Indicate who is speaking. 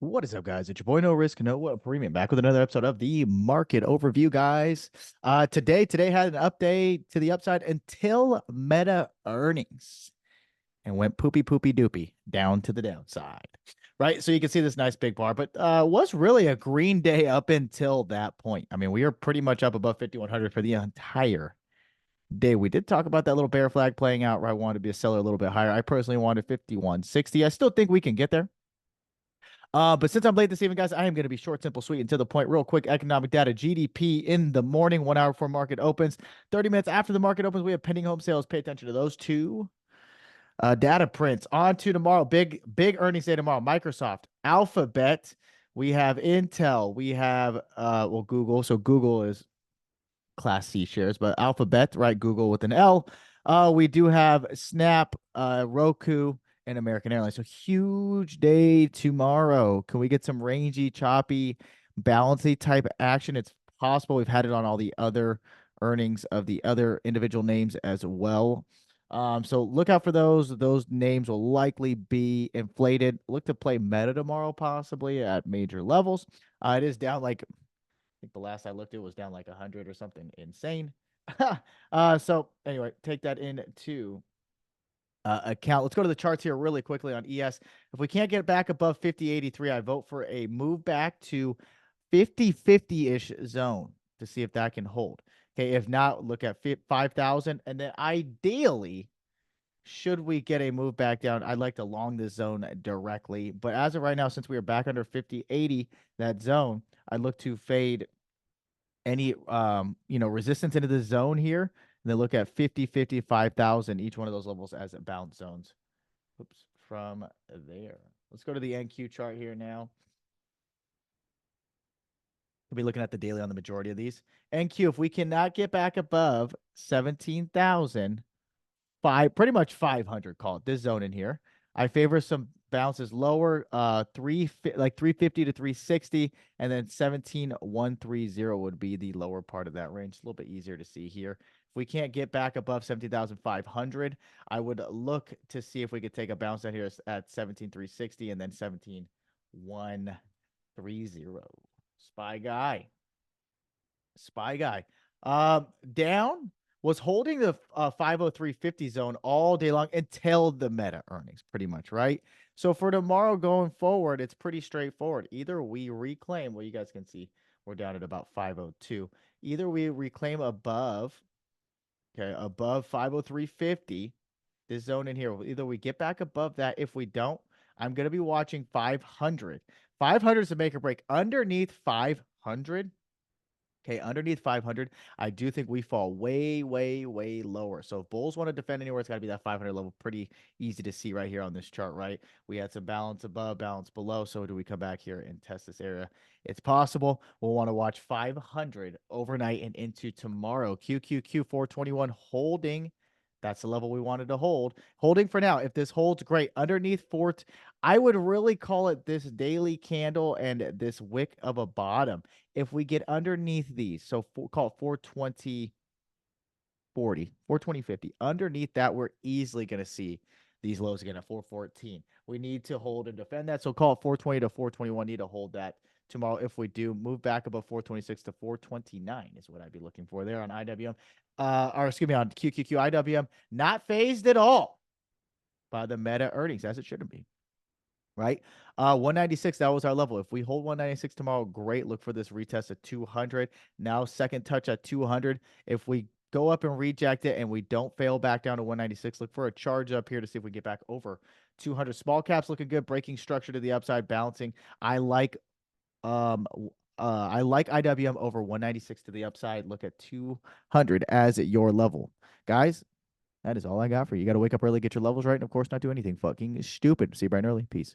Speaker 1: What is up, guys? It's your boy No Risk, No Premium, back with another episode of the market overview, guys. Today had an update to the upside until Meta earnings and went poopy poopy doopy down to the downside. Right. So you can see this nice big bar, but was really a green day up until that point. I mean, we are pretty much up above 5,100 for the entire day. We did talk about that little bear flag playing out where I wanted to be a seller a little bit higher. I personally wanted 5,160. I still think we can get there. But since I'm late this evening, guys, I am going to be short, simple, sweet, and to the point. Real quick, economic data: GDP in the morning, 1 hour before market opens. 30 minutes after the market opens, we have pending home sales. Pay attention to those two. Data prints on to tomorrow. Big earnings day tomorrow. Microsoft, Alphabet. We have Intel. We have Google. So Google is Class C shares, but Alphabet, right? Google with an L. We do have Snap, Roku, and American Airlines. So huge day tomorrow. Can we get some rangy, choppy, balancy type action? It's possible. We've had it on all the other earnings of the other individual names as well. So look out for those. Those names will likely be inflated. Look to play Meta tomorrow, possibly at major levels. It is down like think the last I looked, it was down like 100 or something insane. So anyway, take that into account. Let's go to the charts here really quickly on ES. If we can't get back above 5083, I vote for a move back to 5050-ish zone to see if that can hold. Okay, if not, look at 5,000. And then ideally, should we get a move back down, I'd like to long this zone directly. But as of right now, since we are back under 5080, that zone, I'd look to fade any resistance into the zone here, and then look at 50, 55,000, each one of those levels as bounce zones. Oops, from there. Let's go to the NQ chart here now. We'll be looking at the daily on the majority of these. NQ, if we cannot get back above 17,000, pretty much 500, call it this zone in here. I favor some bounces lower, 350 to 360, and then 17,130 would be the lower part of that range. A little bit easier to see here. If we can't get back above 17,500, I would look to see if we could take a bounce down here at 17,360 and then 17,130. Spy guy. Spy guy. Down was holding the 503.50 zone all day long until the Meta earnings, pretty much, right? So for tomorrow going forward, it's pretty straightforward. Either we reclaim, well, you guys can see we're down at about 502. Either we reclaim above, okay, above 503.50, this zone in here. Either we get back above that. If we don't, I'm going to be watching 500. 500 is a make or break. Underneath 500, okay, underneath 500, I do think we fall way, way, way lower. So if bulls want to defend anywhere, it's got to be that 500 level. Pretty easy to see right here on this chart, right? We had some balance above, balance below. So do we come back here and test this area? It's possible. We'll want to watch 500 overnight and into tomorrow. QQQ 421 holding. That's the level we wanted to hold. Holding for now. If this holds, great. Underneath fort, I would really call it this daily candle and this wick of a bottom. If we get underneath these, so call it 420, 40, 420, 50. Underneath that, we're easily going to see these lows again at 414. We need to hold and defend that. So call it 420 to 421. Need to hold that tomorrow. If we do move back above 426 to 429 is what I'd be looking for there on IWM. Or excuse me, on QQQ IWM. Not phased at all by the Meta earnings, as it shouldn't be. Right? 196, that was our level. If we hold 196 tomorrow, great. Look for this retest at 200. Now, second touch at 200. If we go up and reject it and we don't fail back down to 196, look for a charge up here to see if we get back over 200. Small caps looking good, breaking structure to the upside, balancing. I like IWM over 196 to the upside. Look at 200 as your level. Guys, that is all I got for you. You got to wake up early, get your levels right, and of course, not do anything fucking stupid. See you bright and early. Peace.